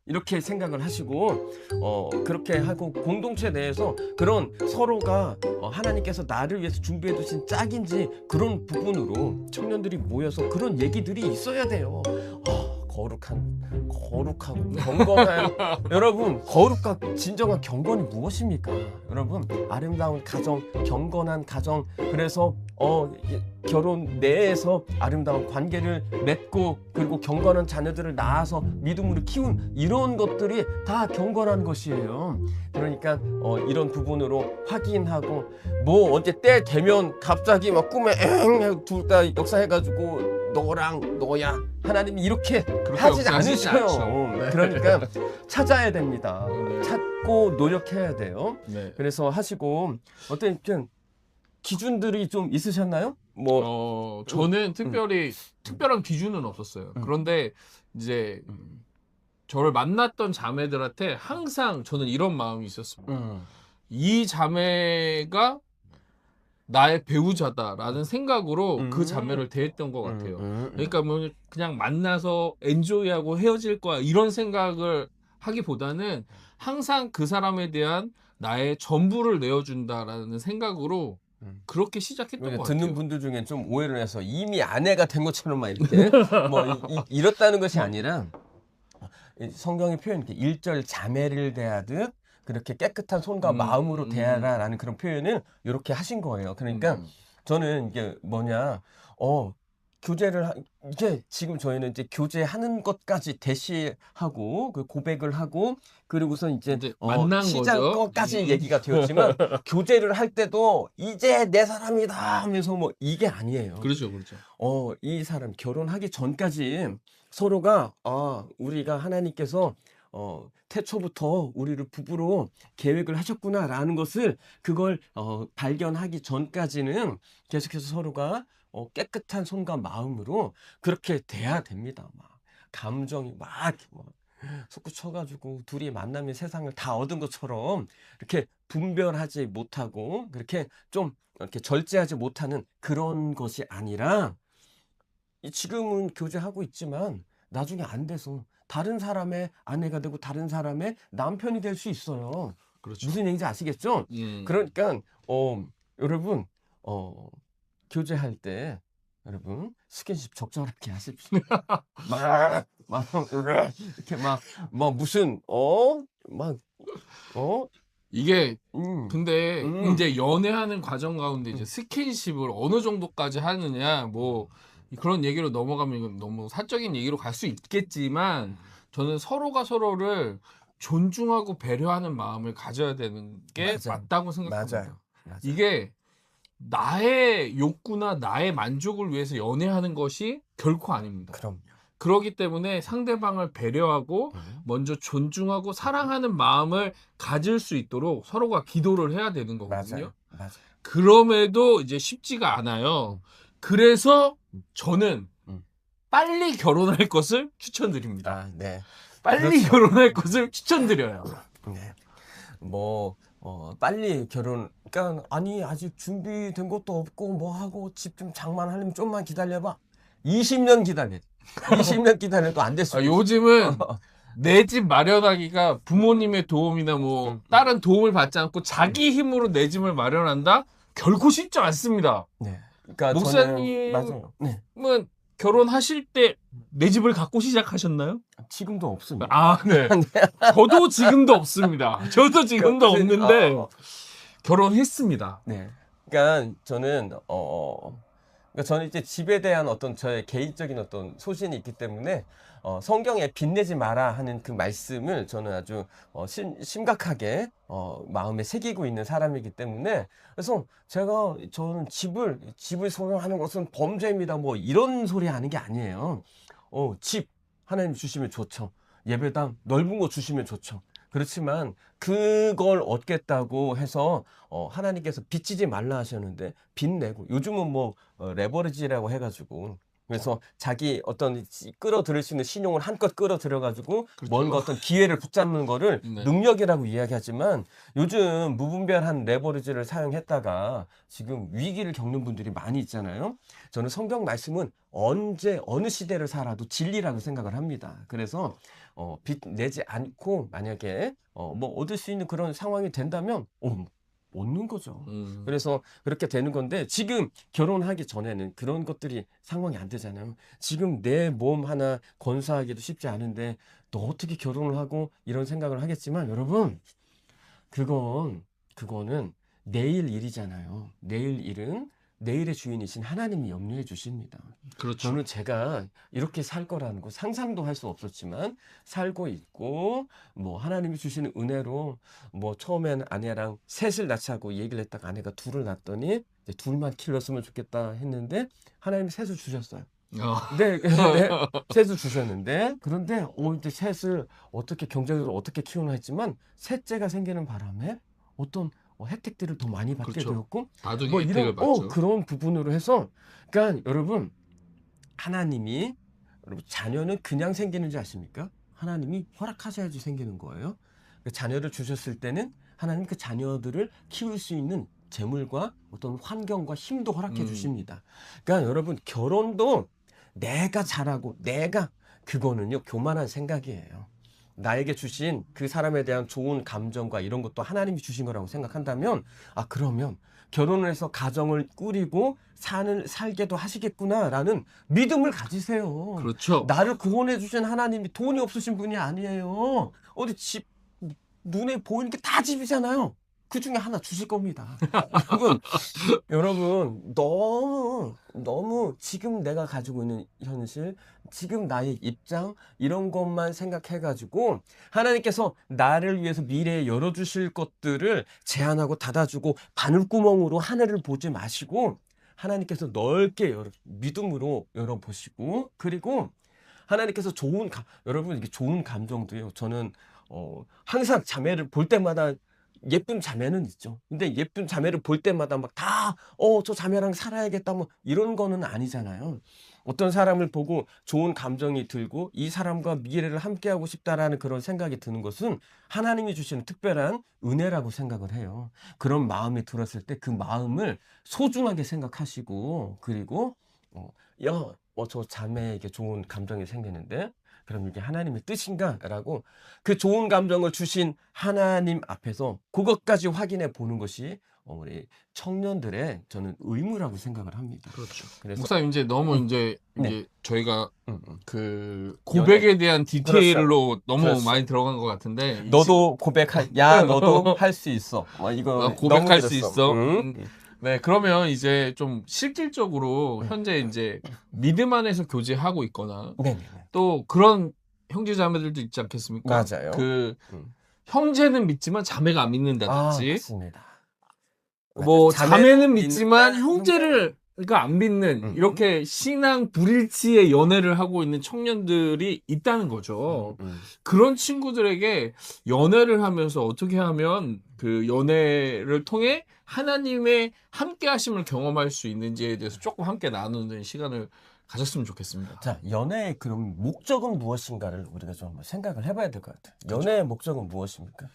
이렇게 생각을 하시고 그렇게 하고 공동체 내에서 그런 서로가 하나님께서 나를 위해서 준비해 두신 짝인지 그런 부분으로 청년들이 모여서 그런 얘기들이 있어야 돼요. 거룩하고 경건한 여러분, 거룩과 진정한 경건이 무엇입니까? 여러분, 아름다운 가정, 경건한 가정, 그래서 결혼 내에서 아름다운 관계를 맺고 그리고 경건한 자녀들을 낳아서 믿음으로 키운 이런 것들이 다 경건한 것이에요. 그러니까 이런 부분으로 확인하고 뭐 언제 때 되면 갑자기 막 꿈에 둘 다 역사해가지고 너랑 너야 하나님이 이렇게 하지 않으셔요. 네. 그러니까 찾아야 됩니다. 네. 찾고 노력해야 돼요. 네. 그래서 하시고 어떤 기준들이 좀 있으셨나요? 뭐 저는 특별한 기준은 없었어요. 그런데 이제 저를 만났던 자매들한테 항상 저는 이런 마음이 있었습니다. 이 자매가 나의 배우자다라는 생각으로 그 자매를 대했던 것 같아요. 그러니까 뭐 그냥 만나서 엔조이하고 헤어질 거야 이런 생각을 하기보다는 항상 그 사람에 대한 나의 전부를 내어준다라는 생각으로 그렇게 시작했던 것 같아요. 듣는 분들 중에 좀 오해를 해서 이미 아내가 된 것처럼만 이렇게 뭐 이렇다는 것이 아니라 성경의 표현 이렇게 일절 자매를 대하듯 그렇게 깨끗한 손과 마음으로 대하라라는 그런 표현을 이렇게 하신 거예요. 그러니까 저는 이게 뭐냐, 이게 지금 저희는 이제 교제하는 것까지 대시하고 그 고백을 하고 그리고서 이제 만난 시작 거죠. 것까지 얘기가 되었지만 교제를 할 때도 이제 내 사람이다 하면서 뭐 이게 아니에요. 그렇죠, 그렇죠. 이 사람 결혼하기 전까지 서로가 우리가 하나님께서 태초부터 우리를 부부로 계획을 하셨구나라는 것을 그걸 발견하기 전까지는 계속해서 서로가 깨끗한 손과 마음으로 그렇게 돼야 됩니다. 막 감정이 막 솟구쳐가지고 둘이 만나면 세상을 다 얻은 것처럼 이렇게 분별하지 못하고 그렇게 좀 이렇게 절제하지 못하는 그런 것이 아니라 지금은 교제하고 있지만 나중에 안 돼서 다른 사람의 아내가 되고 다른 사람의 남편이 될 수 있어요. 그렇죠. 무슨 얘기인지 아시겠죠? 그러니까 여러분 교제할 때 여러분 스킨십 적절하게 하십시오. 막 이렇게 막 무슨 이게 근데 이제 연애하는 과정 가운데 이제 스킨십을 어느 정도까지 하느냐 뭐 그런 얘기로 넘어가면 이건 너무 사적인 얘기로 갈 수 있겠지만 저는 서로가 서로를 존중하고 배려하는 마음을 가져야 되는 게 맞아요. 맞다고 생각합니다. 맞아요. 이게 나의 욕구나 나의 만족을 위해서 연애하는 것이 결코 아닙니다. 그럼요. 그렇기 때문에 상대방을 배려하고 먼저 존중하고 사랑하는 마음을 가질 수 있도록 서로가 기도를 해야 되는 거거든요. 맞아요. 그럼에도 이제 쉽지가 않아요. 그래서 저는 빨리 결혼할 것을 추천드립니다. 네. 빨리 그렇죠. 결혼할 것을 추천드려요. 네. 빨리 결혼, 그러니까 아니 아직 준비된 것도 없고 뭐 하고 집 좀 장만하려면 좀만 기다려봐. 20년 기다려. 20년 기다려도 안 됐어. 요즘은 내 집 마련하기가 부모님의 도움이나 뭐 다른 도움을 받지 않고 자기 힘으로 내 집을 마련한다? 결코 쉽지 않습니다. 네. 그러니까 목사님은 맞아요. 네. 결혼하실 때 내 집을 갖고 시작하셨나요? 지금도 없습니다. 아, 네. 저도 지금도 없습니다. 저도 지금도 없는데 결혼했습니다. 네. 그러니까 저는 저는 이제 집에 대한 어떤 저의 개인적인 어떤 소신이 있기 때문에 성경에 빚내지 마라 하는 그 말씀을 저는 아주 심각하게 마음에 새기고 있는 사람이기 때문에 그래서 저는 집을 소유하는 것은 범죄입니다. 뭐 이런 소리 하는 게 아니에요. 집 하나님 주시면 좋죠. 예배당 넓은 거 주시면 좋죠. 그렇지만 그걸 얻겠다고 해서 하나님께서 빚지지 말라 하셨는데 빚내고 요즘은 뭐 레버리지라고 해가지고 그래서 자기 어떤 끌어들일 수 있는 신용을 한껏 끌어들여가지고 그렇죠. 뭔가 어떤 기회를 붙잡는 거를 네. 능력이라고 이야기하지만 요즘 무분별한 레버리지를 사용했다가 지금 위기를 겪는 분들이 많이 있잖아요. 저는 성경 말씀은 언제 어느 시대를 살아도 진리라고 생각을 합니다. 그래서 빚 내지 않고 만약에 뭐 얻을 수 있는 그런 상황이 된다면 얻는 거죠. 그래서 그렇게 되는 건데 지금 결혼하기 전에는 그런 것들이 상황이 안 되잖아요. 지금 내 몸 하나 건사하기도 쉽지 않은데 너 어떻게 결혼을 하고 이런 생각을 하겠지만 여러분 그거는 내일 일이잖아요. 내일 일은 내일의 주인이신 하나님이 염려해 주십니다. 그렇죠. 저는 제가 이렇게 살 거라는 거 상상도 할 수 없었지만 살고 있고 뭐 하나님이 주시는 은혜로 뭐 처음에는 아내랑 셋을 낳자고 얘기를 했다가 아내가 둘을 낳았더니 이제 둘만 키웠으면 좋겠다 했는데 하나님이 셋을 주셨어요. 네, 네, 셋을 주셨는데 그런데 이제 셋을 어떻게 경제적으로 어떻게 키우나 했지만 셋째가 생기는 바람에 어떤 혜택들을 더 많이 받게 그렇죠. 되었고 나중에 뭐 혜택을 이런 받죠. 그런 부분으로 해서 그러니까 여러분 하나님이 여러분 자녀는 그냥 생기는 줄 아십니까? 하나님이 허락하셔야지 생기는 거예요. 그 자녀를 주셨을 때는 하나님 그 자녀들을 키울 수 있는 재물과 어떤 환경과 힘도 허락해 주십니다. 그러니까 여러분 결혼도 내가 잘하고 그거는요 교만한 생각이에요. 나에게 주신 그 사람에 대한 좋은 감정과 이런 것도 하나님이 주신 거라고 생각한다면 그러면 결혼을 해서 가정을 꾸리고 살게도 하시겠구나라는 믿음을 가지세요. 그렇죠. 나를 구원해 주신 하나님이 돈이 없으신 분이 아니에요. 어디 집 눈에 보이는 게 다 집이잖아요. 그 중에 하나 주실 겁니다. 여러분 너무 지금 내가 가지고 있는 현실, 지금 나의 입장 이런 것만 생각해 가지고 하나님께서 나를 위해서 미래에 열어 주실 것들을 제한하고 닫아 주고 바늘구멍으로 하늘을 보지 마시고 하나님께서 넓게 믿음으로 열어 보시고 그리고 하나님께서 여러분 이게 좋은 감정도요. 저는 항상 자매를 볼 때마다 예쁜 자매는 있죠. 근데 예쁜 자매를 볼 때마다 막 저 자매랑 살아야겠다 뭐 이런 거는 아니잖아요. 어떤 사람을 보고 좋은 감정이 들고 이 사람과 미래를 함께하고 싶다라는 그런 생각이 드는 것은 하나님이 주시는 특별한 은혜라고 생각을 해요. 그런 마음이 들었을 때 그 마음을 소중하게 생각하시고 그리고 저 자매에게 좋은 감정이 생기는데 그럼 이게 하나님의 뜻인가라고 그 좋은 감정을 주신 하나님 앞에서 그것까지 확인해 보는 것이 우리 청년들의 저는 의무라고 생각을 합니다. 그렇죠. 그래서 목사님 이제 너무 이제 네. 저희가 음, 음. 그 고백에 대한 디테일로 너무 그렇죠. 많이 들어간 것 같은데 너도 너도 할 수 있어. 이거 고백할 너무 수 길었어. 있어. 응? 네, 그러면 이제 좀 실질적으로 현재 이제 믿음 안에서 교제하고 있거나 네네네. 또 그런 형제 자매들도 있지 않겠습니까? 맞아요. 그 음. 형제는 믿지만 자매가 안 믿는다든지 맞습니다. 뭐 자매는 믿지만 믿는다, 형제를 그러니까 안 믿는 음. 이렇게 신앙 불일치의 연애를 하고 있는 청년들이 있다는 거죠. 그런 친구들에게 연애를 하면서 어떻게 하면 그 연애를 통해 하나님의 함께 하심을 경험할 수 있는지에 대해서 조금 함께 나누는 시간을 가졌으면 좋겠습니다. 자, 연애의 그럼 목적은 무엇인가를 우리가 좀 한번 생각을 해봐야 될 것 같아요. 연애의 목적은 무엇입니까?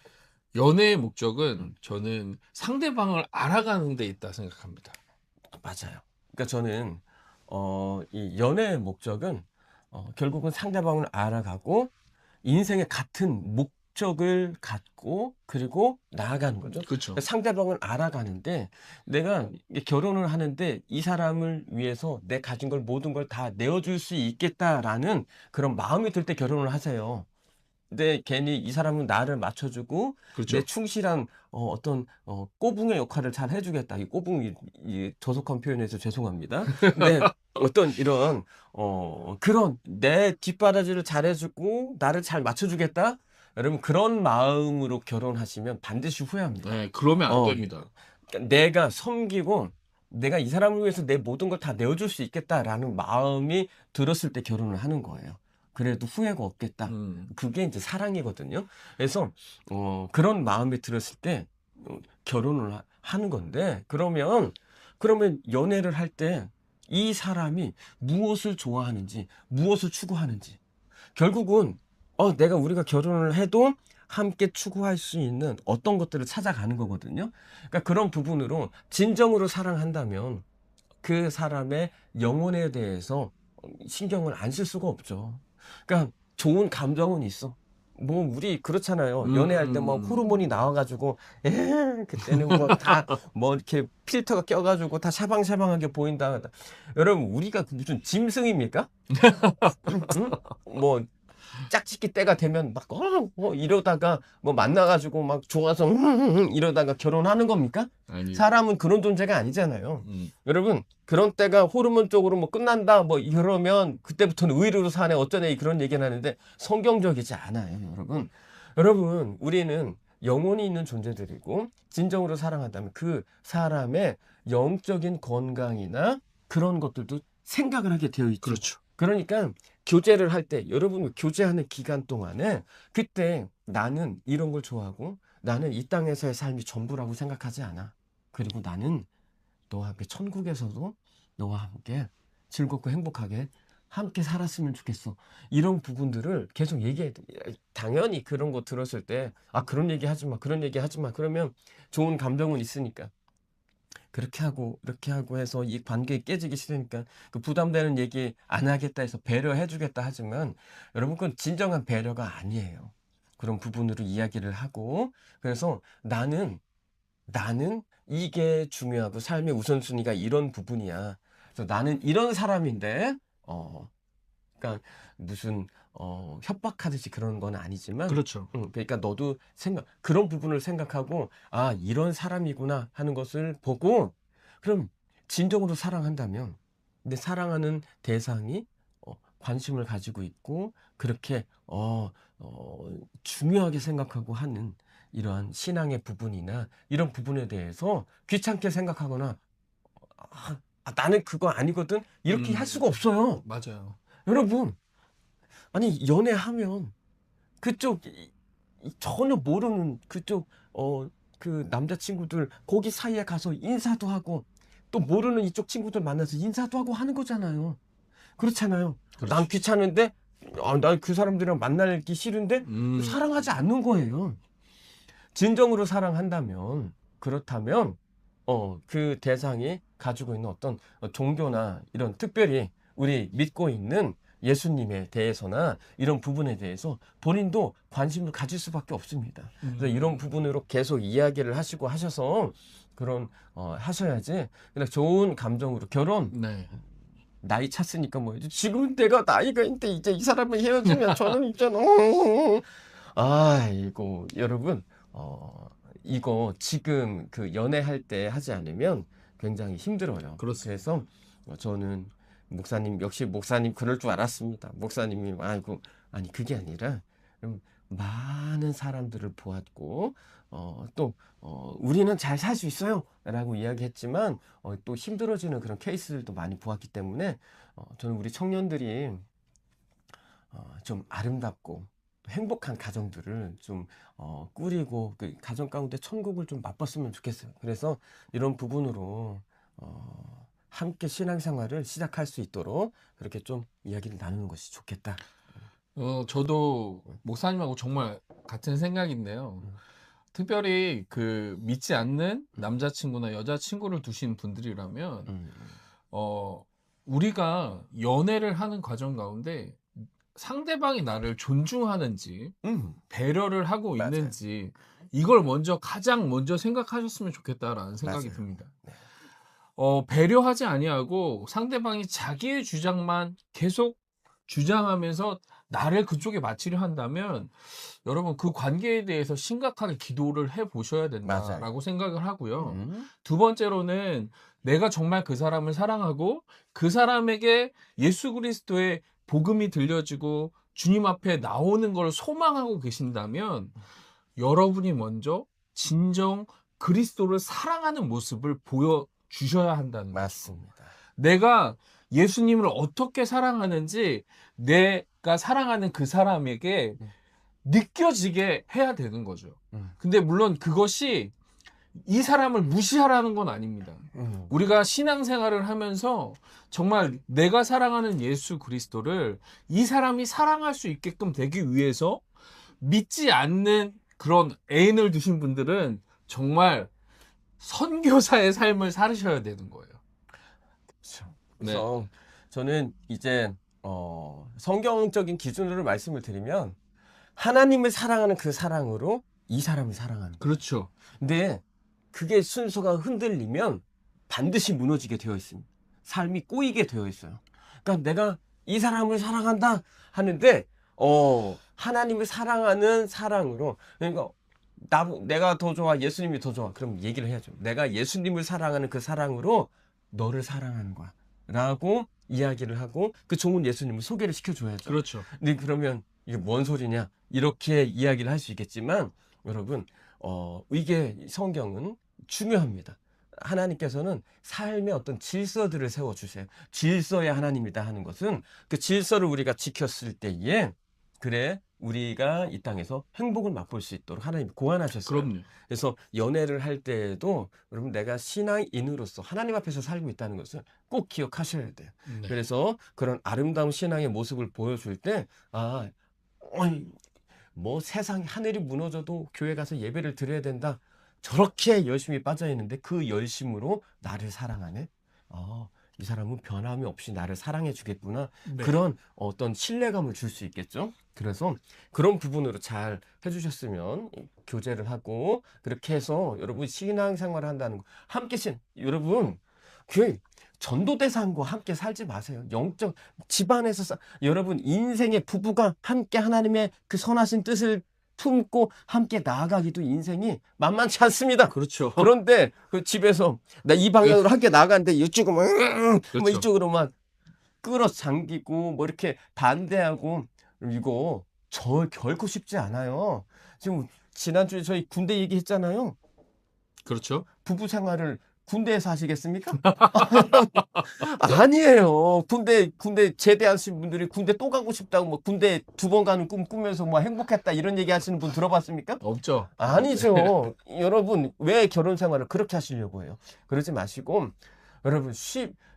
연애의 목적은 저는 상대방을 알아가는 데 있다 생각합니다. 맞아요. 그러니까 저는 이 연애의 목적은 결국은 상대방을 알아가고 인생의 같은 목적을 갖고 그리고 나아가는 거죠. 그렇죠. 그러니까 상대방을 알아가는데 내가 결혼을 하는데 이 사람을 위해서 내 가진 걸 모든 걸 다 내어줄 수 있겠다라는 그런 마음이 들 때 결혼을 하세요. 근데 괜히 이 사람은 나를 맞춰주고 그렇죠. 내 충실한 어떤 꼬붕의 역할을 잘 해주겠다. 이 꼬붕이 저속한 표현해서 죄송합니다. 근데 어떤 이런 그런 내 뒷바라지를 잘 해주고 나를 잘 맞춰주겠다. 여러분 그런 마음으로 결혼하시면 반드시 후회합니다. 네, 그러면 안 됩니다. 그러니까 내가 섬기고 내가 이 사람을 위해서 내 모든 걸 다 내어줄 수 있겠다라는 마음이 들었을 때 결혼을 하는 거예요. 그래도 후회가 없겠다. 그게 이제 사랑이거든요. 그래서 그런 마음이 들었을 때 결혼을 하는 건데 그러면 연애를 할 때 이 사람이 무엇을 좋아하는지, 무엇을 추구하는지. 결국은 우리가 결혼을 해도 함께 추구할 수 있는 어떤 것들을 찾아가는 거거든요. 그러니까 그런 부분으로 진정으로 사랑한다면 그 사람의 영혼에 대해서 신경을 안 쓸 수가 없죠. 그러니까 좋은 감정은 있어. 뭐 우리 그렇잖아요. 연애할 때 뭐 호르몬이 나와가지고 그때는 뭐 다 뭐 이렇게 필터가 껴가지고 다 샤방샤방하게 보인다. 여러분 우리가 무슨 짐승입니까? 응? 뭐 짝짓기 때가 되면 막 이러다가 뭐 만나가지고 막 좋아서 이러다가 결혼하는 겁니까? 아니, 사람은 그런 존재가 아니잖아요. 음, 여러분 그런 때가 호르몬 쪽으로 뭐 끝난다 뭐 이러면 그때부터는 의리로 사네 어쩌네 그런 얘기는 하는데 성경적이지 않아요. 여러분 우리는 영혼이 있는 존재들이고 진정으로 사랑한다면 그 사람의 영적인 건강이나 그런 것들도 생각을 하게 되어 있죠. 그렇죠. 그러니까 교제를 할 때 여러분 교제하는 기간 동안에 그때 나는 이런 걸 좋아하고 나는 이 땅에서의 삶이 전부라고 생각하지 않아. 그리고 나는 너와 함께 천국에서도 너와 함께 즐겁고 행복하게 함께 살았으면 좋겠어. 이런 부분들을 계속 얘기해야 돼. 당연히 그런 거 들었을 때 그런 얘기 하지 마. 그런 얘기 하지 마. 그러면 좋은 감정은 있으니까. 그렇게 하고 이렇게 하고 해서 이 관계 깨지기 싫으니까 그 부담되는 얘기 안 하겠다 해서 배려해 주겠다 하지만 여러분 그건 진정한 배려가 아니에요. 그런 부분으로 이야기를 하고 그래서 나는 이게 중요하고 삶의 우선순위가 이런 부분이야. 그래서 나는 이런 사람인데 그러니까 무슨 협박하듯이 그런 건 아니지만 그렇죠. 그러니까 너도 그런 부분을 생각하고 이런 사람이구나 하는 것을 보고 그럼 진정으로 사랑한다면 근데 사랑하는 대상이 관심을 가지고 있고 그렇게 중요하게 생각하고 하는 이러한 신앙의 부분이나 이런 부분에 대해서 귀찮게 생각하거나 나는 그거 아니거든 이렇게 할 수가 없어요. 맞아요. 여러분 아니 연애하면 그쪽 전혀 모르는 그쪽 그 남자친구들 거기 사이에 가서 인사도 하고 또 모르는 이쪽 친구들 만나서 인사도 하고 하는 거잖아요. 그렇잖아요. 그렇죠. 난 귀찮은데 난 그 사람들이랑 만나기 싫은데 사랑하지 않는 거예요. 진정으로 사랑한다면 그렇다면 그 대상이 가지고 있는 어떤 종교나 이런 특별히 우리 믿고 있는 예수님에 대해서나 이런 부분에 대해서 본인도 관심을 가질 수밖에 없습니다. 그래서 이런 부분으로 계속 이야기를 하시고 하셔서 그런 하셔야지. 그냥 좋은 감정으로 결혼 네. 나이 찼으니까 뭐 지금 내가 나이가 있는데 이제 이 사람을 헤어지면 저는 이제 아이고 여러분 이거 지금 그 연애할 때 하지 않으면 굉장히 힘들어요. 그렇습니다. 그래서 저는 목사님 역시 목사님 그럴 줄 알았습니다. 목사님이 아니 그게 아니라 많은 사람들을 보았고 또 우리는 잘 살 수 있어요 라고 이야기했지만 또 힘들어지는 그런 케이스들도 많이 보았기 때문에 저는 우리 청년들이 좀 아름답고 행복한 가정들을 좀 꾸리고 그 가정 가운데 천국을 좀 맛봤으면 좋겠어요. 그래서 이런 부분으로 함께 신앙생활을 시작할 수 있도록 그렇게 좀 이야기를 나누는 것이 좋겠다. 저도 목사님하고 정말 같은 생각인데요. 특별히 그 믿지 않는 남자친구나 여자친구를 두신 분들이라면 우리가 연애를 하는 과정 가운데 상대방이 나를 존중하는지 배려를 하고 맞아요. 있는지 이걸 가장 먼저 생각하셨으면 좋겠다라는 생각이 맞아요. 듭니다. 네. 배려하지 아니하고 상대방이 자기의 주장만 계속 주장하면서 나를 그쪽에 맞추려 한다면 여러분 그 관계에 대해서 심각하게 기도를 해 보셔야 된다라고 맞아요. 생각을 하고요. 두 번째로는 내가 정말 그 사람을 사랑하고 그 사람에게 예수 그리스도의 복음이 들려지고 주님 앞에 나오는 걸 소망하고 계신다면 여러분이 먼저 진정 그리스도를 사랑하는 모습을 보여주셔야 한다는 거죠. 맞습니다. 내가 예수님을 어떻게 사랑하는지 내가 사랑하는 그 사람에게 느껴지게 해야 되는 거죠. 근데 물론 그것이 이 사람을 무시하라는 건 아닙니다. 우리가 신앙생활을 하면서 정말 내가 사랑하는 예수 그리스도를 이 사람이 사랑할 수 있게끔 되기 위해서 믿지 않는 그런 애인을 두신 분들은 정말 선교사의 삶을 살으셔야 되는 거예요. 그렇죠. 그래서 저는 이제 성경적인 기준으로 말씀을 드리면 하나님을 사랑하는 그 사랑으로 이 사람을 사랑하는 거예요. 그렇죠. 근데 그게 순서가 흔들리면 반드시 무너지게 되어 있습니다. 삶이 꼬이게 되어 있어요. 그러니까 내가 이 사람을 사랑한다 하는데 하나님을 사랑하는 사랑으로, 그러니까 내가 더 좋아, 예수님이 더 좋아. 그럼 얘기를 해야죠. 내가 예수님을 사랑하는 그 사랑으로 너를 사랑하는 거야 라고 이야기를 하고 그 좋은 예수님을 소개를 시켜줘야죠. 그렇죠. 근데 그러면 이게 뭔 소리냐 이렇게 이야기를 할 수 있겠지만, 여러분 이게 성경은 중요합니다. 하나님께서는 삶의 어떤 질서들을 세워주세요. 질서의 하나님이다 하는 것은 그 질서를 우리가 지켰을 때에 그래 우리가 이 땅에서 행복을 맛볼 수 있도록 하나님이 고안하셨어요. 그럼요. 그래서 연애를 할 때에도 여러분 내가 신앙인으로서 하나님 앞에서 살고 있다는 것을 꼭 기억하셔야 돼요. 네. 그래서 그런 아름다운 신앙의 모습을 보여줄 때 뭐 세상 하늘이 무너져도 교회 가서 예배를 드려야 된다. 저렇게 열심히 빠져 있는데 그 열심으로 나를 사랑하네. 이 사람은 변함이 없이 나를 사랑해 주겠구나. 네. 그런 어떤 신뢰감을 줄 수 있겠죠. 그래서 그런 부분으로 잘 해주셨으면 교제를 하고 그렇게 해서 여러분 신앙생활을 한다는 거 함께 여러분 그 전도대상과 함께 살지 마세요. 영적 집안에서 여러분 인생의 부부가 함께 하나님의 그 선하신 뜻을 품고 함께 나아가기도 인생이 만만치 않습니다. 그렇죠. 그런데 그 집에서 나 이 방향으로 함께 나가는데 이쪽으로 뭐 그렇죠. 이쪽으로만 끌어당기고 뭐 이렇게 반대하고 이거 결코 쉽지 않아요. 지금 지난주에 저희 군대 얘기했잖아요. 그렇죠. 부부 생활을 군대에서 하시겠습니까? 아니에요. 군대 제대하신 분들이 군대 또 가고 싶다고 뭐 군대 2번 가는 꿈 꾸면서 뭐 행복했다 이런 얘기 하시는 분 들어봤습니까? 없죠. 아니죠. 여러분 왜 결혼 생활을 그렇게 하시려고 해요? 그러지 마시고 여러분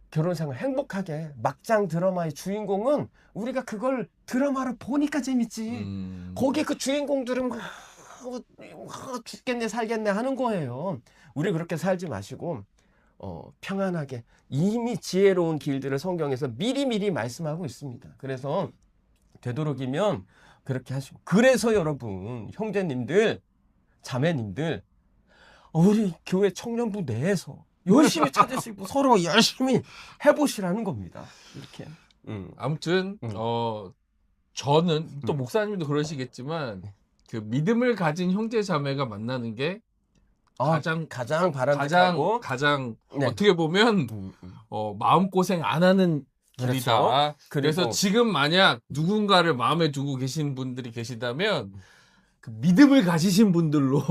결혼 생활 행복하게 막장 드라마의 주인공은 우리가 그걸 드라마를 보니까 재밌지. 거기에 그 주인공들은 막 죽겠네 살겠네 하는 거예요. 우리 그렇게 살지 마시고 평안하게 이미 지혜로운 길들을 성경에서 미리미리 말씀하고 있습니다. 그래서 되도록이면 그렇게 하시고, 그래서 여러분 형제님들 자매님들 우리 교회 청년부 내에서 열심히 찾으시고 서로 열심히 해보시라는 겁니다. 이렇게. 아무튼 저는 또 목사님도 그러시겠지만 그 믿음을 가진 형제 자매가 만나는 게 가장 바람직하고 가장 네. 어떻게 보면 마음고생 안 하는 길이다. 그렇죠. 그래서 지금 만약 누군가를 마음에 두고 계신 분들이 계시다면 그 믿음을 가지신 분들로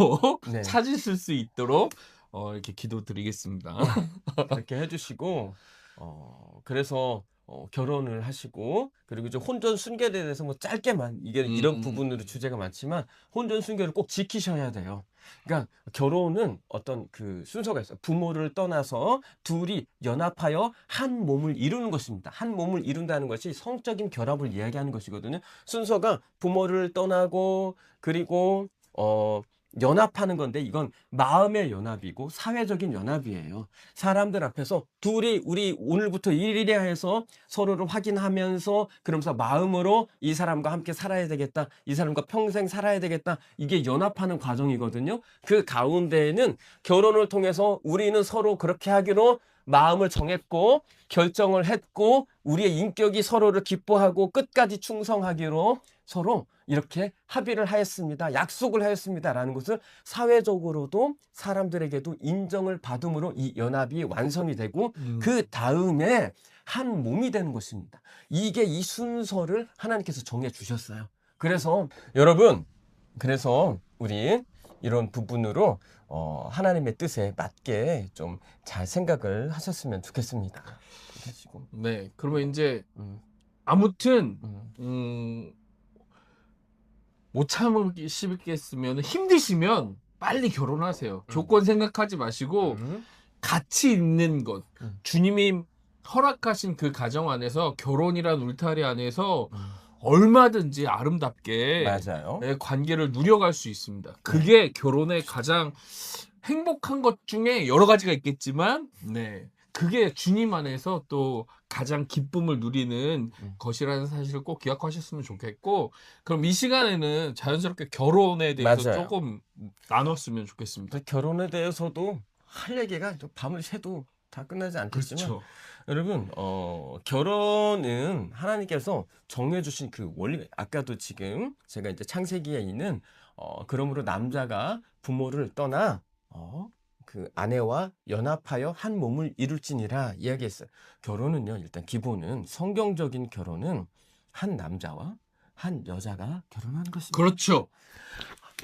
네. 찾으실 수 있도록 이렇게 기도드리겠습니다. 그렇게 해주시고 그래서 결혼을 하시고 그리고 이제 혼전 순결에 대해서 뭐 짧게만 이런 부분으로 주제가 많지만 혼전 순결을 꼭 지키셔야 돼요. 그러니까 결혼은 어떤 그 순서가 있어요. 부모를 떠나서 둘이 연합하여 한 몸을 이루는 것입니다. 한 몸을 이룬다는 것이 성적인 결합을 이야기하는 것이거든요. 순서가 부모를 떠나고 그리고 연합하는 건데 이건 마음의 연합이고 사회적인 연합이에요. 사람들 앞에서 둘이 우리 오늘부터 1일이야 해서 서로를 확인하면서 그러면서 마음으로 이 사람과 함께 살아야 되겠다. 이 사람과 평생 살아야 되겠다. 이게 연합하는 과정이거든요. 그 가운데에는 결혼을 통해서 우리는 서로 그렇게 하기로 마음을 정했고 결정을 했고 우리의 인격이 서로를 기뻐하고 끝까지 충성하기로 서로 이렇게 합의를 하였습니다. 약속을 하였습니다. 라는 것을 사회적으로도 사람들에게도 인정을 받음으로 이 연합이 완성이 되고 그 다음에 한 몸이 되는 것입니다. 이게 이 순서를 하나님께서 정해 주셨어요. 그래서 여러분 우리 이런 부분으로 하나님의 뜻에 맞게 좀 잘 생각을 하셨으면 좋겠습니다. 네, 그러면 이제 아무튼 못 참으시겠으면 힘드시면 빨리 결혼하세요. 조건 생각하지 마시고 같이 있는 것. 주님이 허락하신 그 가정 안에서 결혼이란 울타리 안에서 얼마든지 아름답게 맞아요. 네, 관계를 누려갈 수 있습니다. 그게 결혼의 가장 행복한 것 중에 여러 가지가 있겠지만, 네, 그게 주님 안에서 또 가장 기쁨을 누리는 것이라는 사실을 꼭 기억하셨으면 좋겠고, 그럼 이 시간에는 자연스럽게 결혼에 대해서 맞아요. 조금 나눴으면 좋겠습니다. 결혼에 대해서도 할 얘기가 좀 밤을 새도 다 끝나지 않겠지만 그렇죠. 여러분 결혼은 하나님께서 정해주신 그 원리 아까도 지금 제가 이제 창세기에 있는 그러므로 남자가 부모를 떠나 그 아내와 연합하여 한 몸을 이룰지니라 이야기했어요. 결혼은요 일단 기본은 성경적인 결혼은 한 남자와 한 여자가 결혼하는 것입니다. 그렇죠.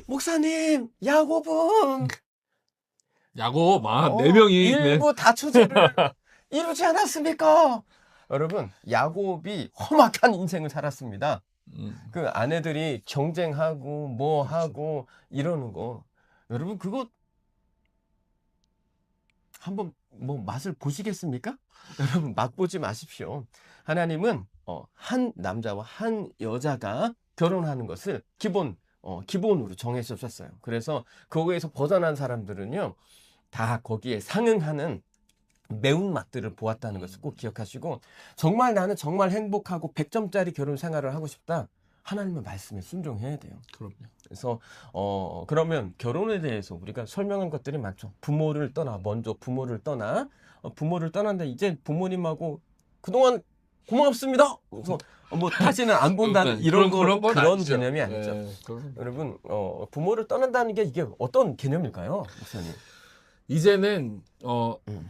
목사님 야곱은 야곱, 네 명이. 네. 일부 다처제를 이루지 않았습니까? 여러분, 야곱이 험악한 인생을 살았습니다. 그 아내들이 경쟁하고 뭐 하고 이러는 거. 여러분, 그거 한번 뭐 맛을 보시겠습니까? 여러분, 맛보지 마십시오. 하나님은 한 남자와 한 여자가 결혼하는 것을 기본으로 정해주셨어요. 그래서 거기에서 벗어난 사람들은요, 다 거기에 상응하는 매운맛들을 보았다는 것을 꼭 기억하시고, 정말 나는 정말 행복하고 100점짜리 결혼 생활을 하고 싶다. 하나님의 말씀에 순종해야 돼요. 그럼요. 그래서 그러면 결혼에 대해서 우리가 설명한 것들이 많죠. 부모를 떠나 부모를 떠난다. 이제 부모님하고 그동안 고맙습니다. 그래서 뭐 다시는 안 본다는 이런 그런 건 그런 아니죠. 개념이 아니죠. 네, 그런- 여러분 부모를 떠난다는 게 이게 어떤 개념일까요, 목사님? 이제는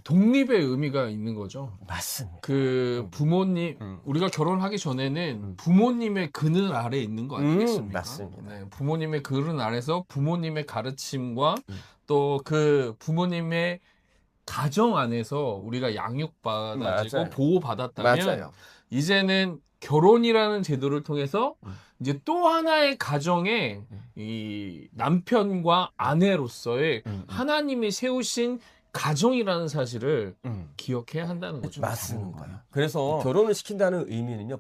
독립의 의미가 있는 거죠. 맞습니다. 그 부모님 우리가 결혼하기 전에는 부모님의 그늘 아래 있는 거 아니겠습니까? 맞습니다. 네, 부모님의 그늘 아래서 부모님의 가르침과 또 그 부모님의 가정 안에서 우리가 양육받아지고 맞아요. 보호받았다면 맞아요. 이제는 결혼이라는 제도를 통해서 이제 또 하나의 가정에 이 남편과 아내로서의 하나님이 세우신 가정이라는 사실을 기억해야 한다는 거죠. 맞습니다. 그래서 결혼을 시킨다는 의미는요,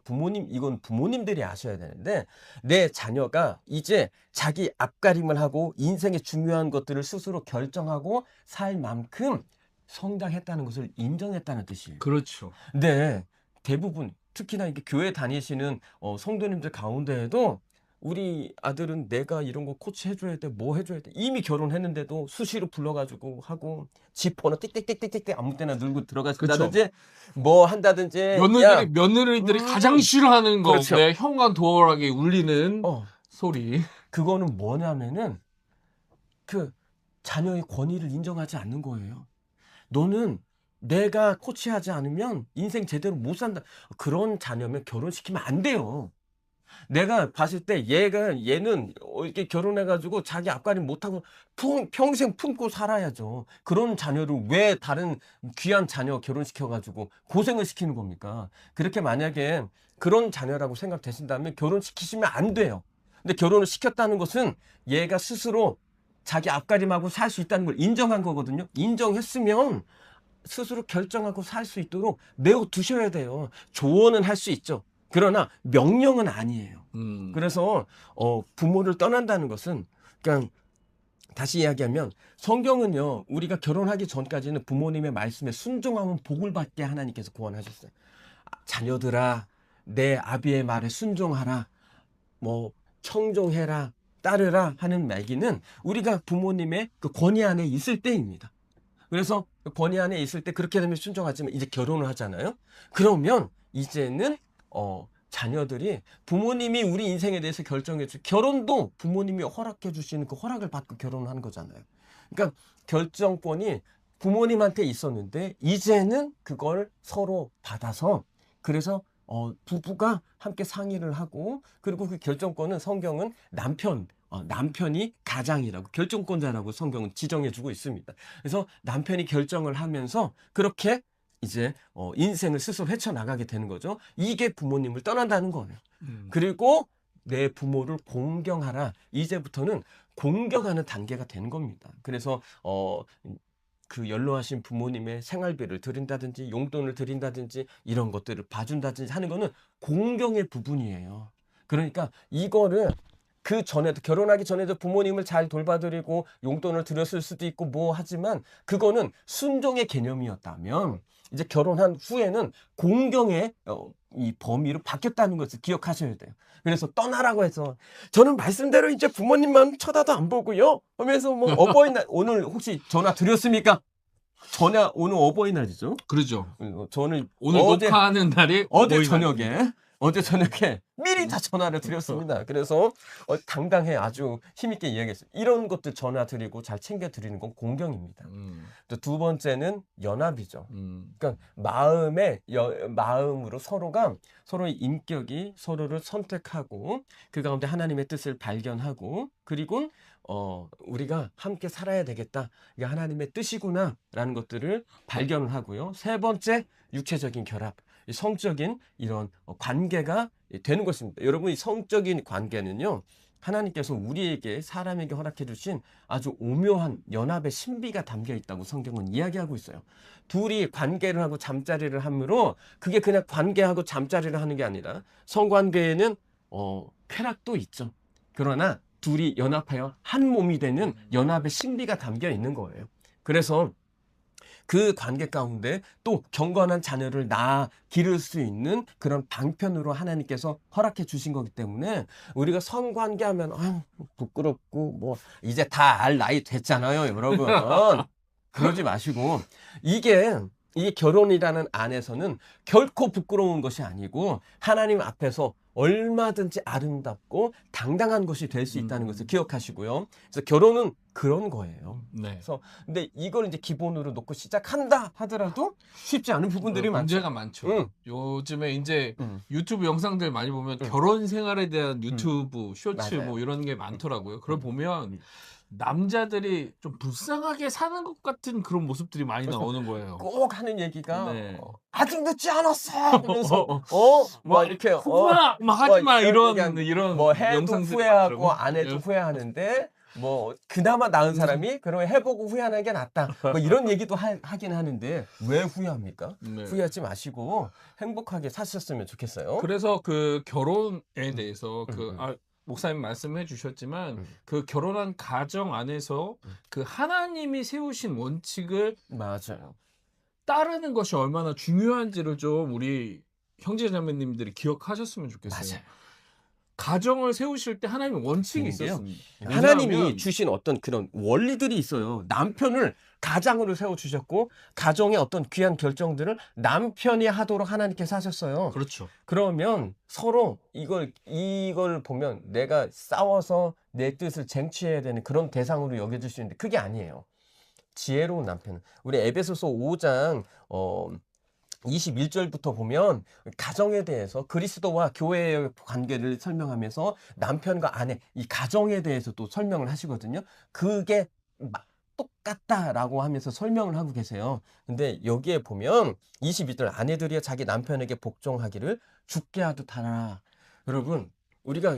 이건 부모님들이 아셔야 되는데, 내 자녀가 이제 자기 앞가림을 하고 인생의 중요한 것들을 스스로 결정하고 살 만큼 성장했다는 것을 인정했다는 뜻이에요. 그렇죠. 네, 대부분 특히나 이렇게 교회 다니시는 성도님들 가운데에도 우리 아들은 내가 이런 거 코치해줘야 돼, 뭐 해줘야 돼. 이미 결혼했는데도 수시로 불러가지고 하고 집 번호 띡띡띡띡띡 아무 때나 누르고 들어가신다든지 뭐 한다든지. 며느리들이 가장 싫어하는 거, 그렇죠. 내 현관 도어락에 울리는 소리. 그거는 뭐냐면은 그 자녀의 권위를 인정하지 않는 거예요. 너는 내가 코치하지 않으면 인생 제대로 못 산다. 그런 자녀면 결혼시키면 안 돼요. 내가 봤을 때 얘는 이렇게 결혼해가지고 자기 앞가림 못하고 평생 품고 살아야죠. 그런 자녀를 왜 다른 귀한 자녀 결혼시켜가지고 고생을 시키는 겁니까? 그렇게 만약에 그런 자녀라고 생각되신다면 결혼시키시면 안 돼요. 근데 결혼을 시켰다는 것은 얘가 스스로 자기 앞가림하고 살 수 있다는 걸 인정한 거거든요. 인정했으면 스스로 결정하고 살 수 있도록 내어두셔야 돼요. 조언은 할 수 있죠. 그러나 명령은 아니에요. 그래서 부모를 떠난다는 것은, 그러니까 다시 이야기하면 성경은요, 우리가 결혼하기 전까지는 부모님의 말씀에 순종하면 복을 받게 하나님께서 구원하셨어요. 자녀들아, 내 아비의 말에 순종하라, 뭐 청종해라, 따르라 하는 말기는 우리가 부모님의 그 권위 안에 있을 때입니다. 그래서 그 권위 안에 있을 때 그렇게 되면 순종하지만 이제 결혼을 하잖아요. 그러면 이제는 자녀들이 부모님이 우리 인생에 대해서 결정해 주, 결혼도 부모님이 허락해 주시는 그 허락을 받고 결혼을 하는 거잖아요. 그러니까 결정권이 부모님한테 있었는데 이제는 그걸 서로 받아서, 그래서 부부가 함께 상의를 하고, 그리고 그 결정권은 성경은 남편이 가장이라고, 결정권자라고 성경은 지정해 주고 있습니다. 그래서 남편이 결정을 하면서 그렇게 이제 인생을 스스로 헤쳐나가게 되는 거죠. 이게 부모님을 떠난다는 거예요. 그리고 내 부모를 공경하라. 이제부터는 공경하는 단계가 되는 겁니다. 그래서 그 연로하신 부모님의 생활비를 드린다든지 용돈을 드린다든지 이런 것들을 봐준다든지 하는 거는 공경의 부분이에요. 그러니까 이거를 그 전에도 결혼하기 전에도 부모님을 잘 돌봐드리고 용돈을 드렸을 수도 있고 뭐 하지만 그거는 순종의 개념이었다면 이제 결혼한 후에는 공경의 이 범위로 바뀌었다는 것을 기억하셔야 돼요. 그래서 떠나라고 해서 저는 말씀대로 이제 부모님만 쳐다도 안 보고요 하면서 뭐 어버이날 오늘 혹시 전화 드렸습니까? 전화 오늘 어버이날이죠. 그러죠. 저는 오늘 녹화하는 날이 어제 저녁에 미리 다 전화를 드렸습니다. 그래서 당당해 아주 힘있게 이야기했어요. 이런 것들 전화 드리고 잘 챙겨 드리는 건 공경입니다. 또 두 번째는 연합이죠. 그러니까 마음으로 서로의 인격이 서로를 선택하고 그 가운데 하나님의 뜻을 발견하고 그리고 우리가 함께 살아야 되겠다. 이게 하나님의 뜻이구나라는 것들을 발견을 하고요. 세 번째, 육체적인 결합. 성적인 이런 관계가 되는 것입니다. 여러분, 이 성적인 관계는요, 하나님께서 우리에게 사람에게 허락해 주신 아주 오묘한 연합의 신비가 담겨 있다고 성경은 이야기하고 있어요. 둘이 관계를 하고 잠자리를 함으로 그게 그냥 관계하고 잠자리를 하는 게 아니라 성관계에는 쾌락도 있죠. 그러나 둘이 연합하여 한 몸이 되는 연합의 신비가 담겨 있는 거예요. 그래서 그 관계 가운데 또 경건한 자녀를 낳아 기를 수 있는 그런 방편으로 하나님께서 허락해 주신 거기 때문에 우리가 성관계 하면 부끄럽고 뭐 이제 다 알 나이 됐잖아요, 여러분. 그러지 마시고 이게 결혼이라는 안에서는 결코 부끄러운 것이 아니고 하나님 앞에서 얼마든지 아름답고 당당한 것이 될 수 있다는 것을 기억하시고요. 그래서 결혼은 그런 거예요. 네. 그래서 근데 이걸 이제 기본으로 놓고 시작한다 하더라도 쉽지 않은 부분들이 많죠. 문제가 많죠. 요즘에 이제 유튜브 영상들 많이 보면 결혼 생활에 대한 유튜브 쇼츠 맞아요. 뭐 이런 게 많더라고요. 그걸 보면 남자들이 좀 불쌍하게 사는 것 같은 그런 모습들이 많이 나오는 거예요. 꼭 하는 얘기가 네. 아직 늦지 않았어. 그래서 뭐 이렇게 후회하, 막 하지 마 이런 뭐 해도 영상들이 후회하고 많더라고요. 안 해도 예. 후회하는데 뭐 그나마 나은 사람이 그러면 해보고 후회하는 게 낫다. 뭐 이런 얘기도 하긴 하는데 왜 후회합니까? 네. 후회하지 마시고 행복하게 사셨으면 좋겠어요. 그래서 그 결혼에 대해서 목사님 말씀해 주셨지만 그 결혼한 가정 안에서 그 하나님이 세우신 원칙을 맞아요. 따르는 것이 얼마나 중요한지를 좀 우리 형제자매님들이 기억하셨으면 좋겠어요. 맞아요. 가정을 세우실 때 하나님의 원칙이 있는데요. 있었습니다. 하나님이 왜냐하면 주신 어떤 그런 원리들이 있어요. 남편을 가장으로 세워주셨고 가정의 어떤 귀한 결정들을 남편이 하도록 하나님께서 하셨어요. 그렇죠. 그러면 서로 이걸 보면 내가 싸워서 내 뜻을 쟁취해야 되는 그런 대상으로 여겨질 수 있는데 그게 아니에요. 지혜로운 남편. 우리 에베소서 5장 21절부터 보면 가정에 대해서 그리스도와 교회의 관계를 설명하면서 남편과 아내 이 가정에 대해서 또 설명을 하시거든요. 그게 똑같다라고 하면서 설명을 하고 계세요. 근데 여기에 보면 22절 아내들이여 자기 남편에게 복종하기를 주께 하듯 하라. 여러분 우리가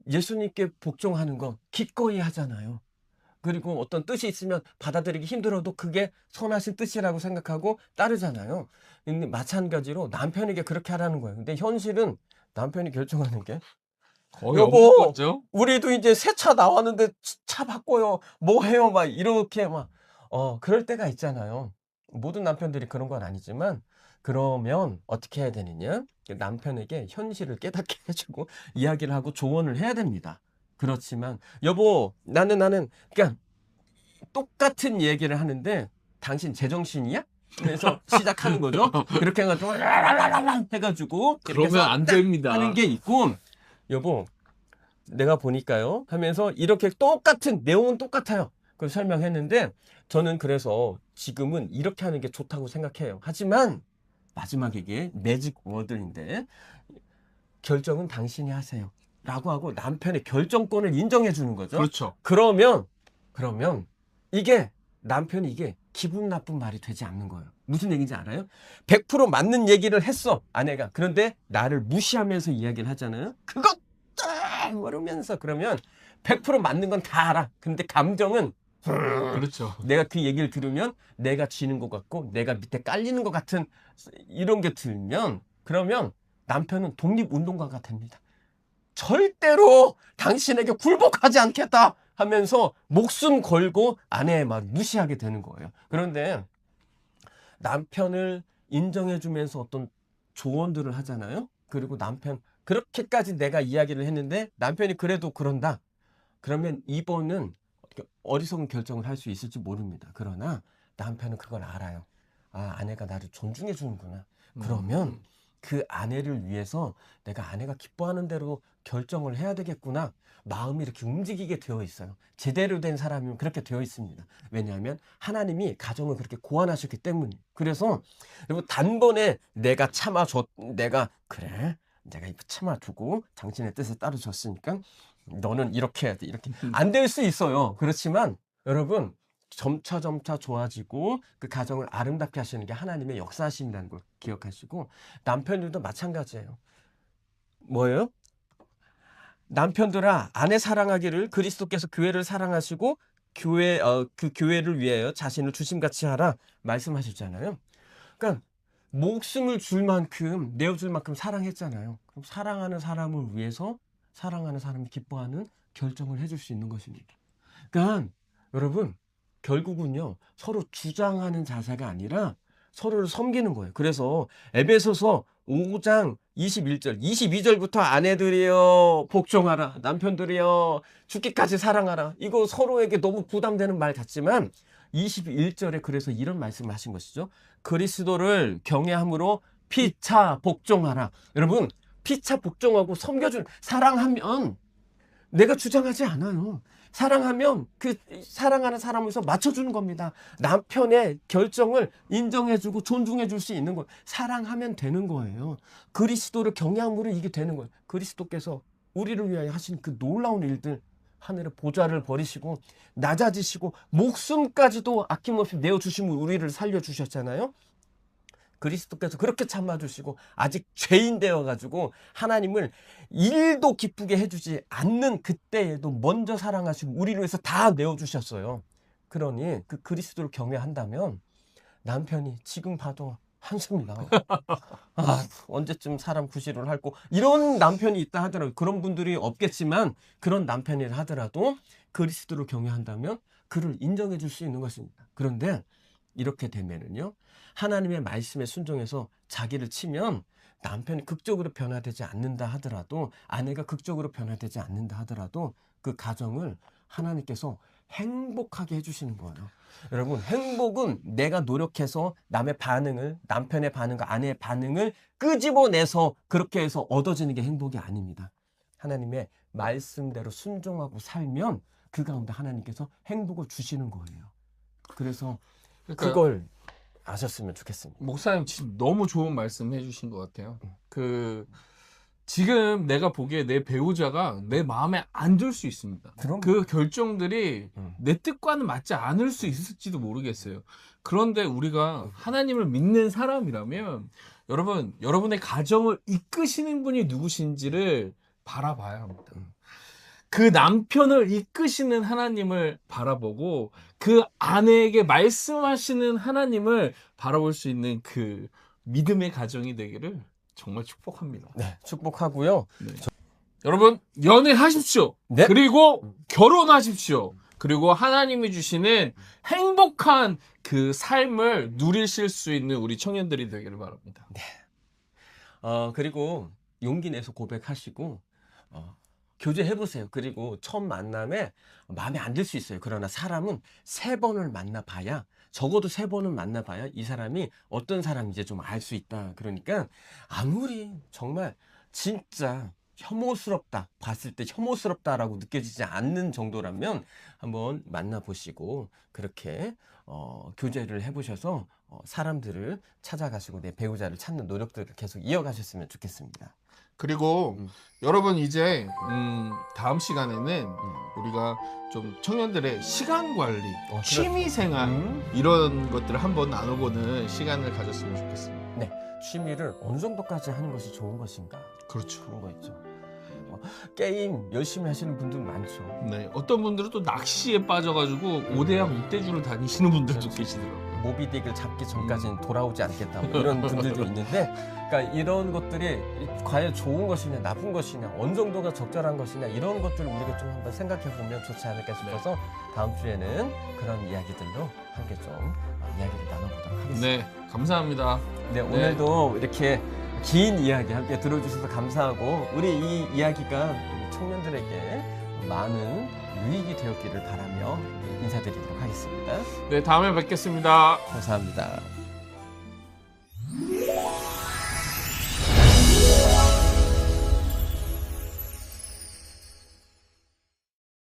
예수님께 복종하는 거 기꺼이 하잖아요. 그리고 어떤 뜻이 있으면 받아들이기 힘들어도 그게 선하신 뜻이라고 생각하고 따르잖아요. 근데 마찬가지로 남편에게 그렇게 하라는 거예요. 근데 현실은 남편이 결정하는 게 거의 여보, 없는 거죠. 우리도 이제 새 차 나왔는데 차 바꿔요. 뭐 해요? 막 이렇게 그럴 때가 있잖아요. 모든 남편들이 그런 건 아니지만 그러면 어떻게 해야 되느냐? 남편에게 현실을 깨닫게 해주고 이야기를 하고 조언을 해야 됩니다. 그렇지만 여보 나는 그러니까 똑같은 얘기를 하는데 당신 제정신이야? 그래서 시작하는 거죠. 그렇게 해가지고 해가지고 그러면 안 됩니다. 하는 게 있고 여보 내가 보니까요 하면서 이렇게 똑같은 내용은 똑같아요. 그걸 설명했는데 저는 그래서 지금은 이렇게 하는 게 좋다고 생각해요. 하지만 마지막에 이게 매직 워드인데 결정은 당신이 하세요. 라고 하고 남편의 결정권을 인정해 주는 거죠. 그렇죠. 그러면 이게 남편이 이게 기분 나쁜 말이 되지 않는 거예요. 무슨 얘기인지 알아요? 100% 맞는 얘기를 했어 아내가. 그런데 나를 무시하면서 이야기를 하잖아요. 그것 모르면서 그러면 100% 맞는 건 다 알아. 근데 감정은 그렇죠. 내가 그 얘기를 들으면 내가 지는 것 같고 내가 밑에 깔리는 것 같은 이런 게 들면 그러면 남편은 독립운동가가 됩니다. 절대로 당신에게 굴복하지 않겠다 하면서 목숨 걸고 아내 막 무시하게 되는 거예요. 그런데 남편을 인정해주면서 어떤 조언들을 하잖아요. 그리고 남편 그렇게까지 내가 이야기를 했는데 남편이 그래도 그런다. 그러면 이번은 어리석은 결정을 할 수 있을지 모릅니다. 그러나 남편은 그걸 알아요. 아, 아내가 나를 존중해 주는구나. 그러면 그 아내를 위해서 내가 아내가 기뻐하는 대로 결정을 해야 되겠구나. 마음이 이렇게 움직이게 되어 있어요. 제대로 된 사람이면 그렇게 되어 있습니다. 왜냐하면 하나님이 가정을 그렇게 고안하셨기 때문이에요. 그래서 여러분 단번에 내가 그래 내가 참아주고 당신의 뜻에 따라줬으니까 너는 이렇게 해야 돼. 이렇게 안 될 수 있어요. 그렇지만 여러분 점차 좋아지고 그 가정을 아름답게 하시는 게 하나님의 역사하신다는 걸 기억하시고 남편들도 마찬가지예요. 뭐예요? 남편들아 아내 사랑하기를 그리스도께서 교회를 사랑하시고 그 교회를 위하여 자신을 주심같이 하라 말씀하셨잖아요. 그러니까 목숨을 줄 만큼 내어줄 만큼 사랑했잖아요. 그럼 사랑하는 사람을 위해서 사랑하는 사람이 기뻐하는 결정을 해줄 수 있는 것입니다. 그러니까 여러분 결국은요 서로 주장하는 자세가 아니라 서로를 섬기는 거예요. 그래서 에베소서 5장 21절 22절부터 아내들이여 복종하라 남편들이여 죽기까지 사랑하라. 이거 서로에게 너무 부담되는 말 같지만 21절에 그래서 이런 말씀을 하신 것이죠. 그리스도를 경외함으로 피차 복종하라. 여러분 피차 복종하고 섬겨준 사랑하면 내가 주장하지 않아요. 사랑하면 그 사랑하는 사람에서 맞춰주는 겁니다. 남편의 결정을 인정해주고 존중해줄 수 있는 거예요. 사랑하면 되는 거예요. 그리스도를 경외함으로 이게 되는 거예요. 그리스도께서 우리를 위하여 하신 그 놀라운 일들 하늘의 보좌를 버리시고 낮아지시고 목숨까지도 아낌없이 내어주시면 우리를 살려주셨잖아요. 그리스도께서 그렇게 참아주시고 아직 죄인 되어가지고 하나님을 일도 기쁘게 해주지 않는 그때에도 먼저 사랑하시고 우리를 위해서 다 내어주셨어요. 그러니 그 그리스도를 경외한다면 남편이 지금 봐도 한숨이 나와. 아, 언제쯤 사람 구실을 할고 이런 남편이 있다 하더라도 그런 분들이 없겠지만 그런 남편이라 하더라도 그리스도를 경외한다면 그를 인정해 줄 수 있는 것입니다. 그런데 이렇게 되면은요 하나님의 말씀에 순종해서 자기를 치면 남편이 극적으로 변화되지 않는다 하더라도 아내가 극적으로 변화되지 않는다 하더라도 그 가정을 하나님께서 행복하게 해주시는 거예요. 여러분 행복은 내가 노력해서 남의 반응을 남편의 반응과 아내의 반응을 끄집어내서 그렇게 해서 얻어지는 게 행복이 아닙니다. 하나님의 말씀대로 순종하고 살면 그 가운데 하나님께서 행복을 주시는 거예요. 그래서 그걸 아셨으면 좋겠습니다. 목사님 진짜 너무 좋은 말씀 해주신 것 같아요. 지금 내가 보기에 내 배우자가 내 마음에 안 들 수 있습니다. 그럼 그 결정들이 내 뜻과는 맞지 않을 수 있을지도 모르겠어요. 그런데 우리가 하나님을 믿는 사람이라면 여러분, 여러분의 가정을 이끄시는 분이 누구신지를 바라봐야 합니다. 그 남편을 이끄시는 하나님을 바라보고 그 아내에게 말씀하시는 하나님을 바라볼 수 있는 그 믿음의 가정이 되기를 정말 축복합니다. 네, 축복하고요. 네. 여러분 연애하십시오. 네. 그리고 결혼하십시오. 그리고 하나님이 주시는 행복한 그 삶을 누리실 수 있는 우리 청년들이 되기를 바랍니다. 네. 그리고 용기 내서 고백하시고 교제해보세요. 그리고 첫 만남에 마음에 안 들 수 있어요. 그러나 사람은 3번을 만나봐야 적어도 3번은 만나봐야 이 사람이 어떤 사람인지 좀 알 수 있다. 그러니까 아무리 정말 진짜 혐오스럽다 봤을 때 혐오스럽다라고 느껴지지 않는 정도라면 한번 만나보시고 그렇게 교제를 해보셔서 사람들을 찾아가시고 내 배우자를 찾는 노력들을 계속 이어가셨으면 좋겠습니다. 그리고 여러분 이제 다음 시간에는 우리가 좀 청년들의 시간 관리, 취미 생활 이런 것들을 한번 나눠보는 시간을 가졌으면 좋겠습니다. 네, 취미를 어느 정도까지 하는 것이 좋은 것인가? 그렇죠. 그런 거 있죠. 게임 열심히 하시는 분들 많죠. 네, 어떤 분들은 또 낚시에 빠져가지고 5대양 6대주를 다니시는 분들도 계시더라고요. 모비딕을 잡기 전까지는 돌아오지 않겠다 뭐 이런 분들도 있는데, 그러니까 이런 것들이 과연 좋은 것이냐 나쁜 것이냐 어느 정도가 적절한 것이냐 이런 것들을 우리가 좀 한번 생각해 보면 좋지 않을까 싶어서 다음 주에는 그런 이야기들로 함께 좀 이야기를 나눠보도록 하겠습니다. 네, 감사합니다. 네, 오늘도 이렇게 긴 이야기 함께 들어주셔서 감사하고, 우리 이 이야기가 우리 청년들에게 많은 유익이 되었기를 바라며 인사드리도록 하겠습니다. 네, 다음에 뵙겠습니다. 감사합니다.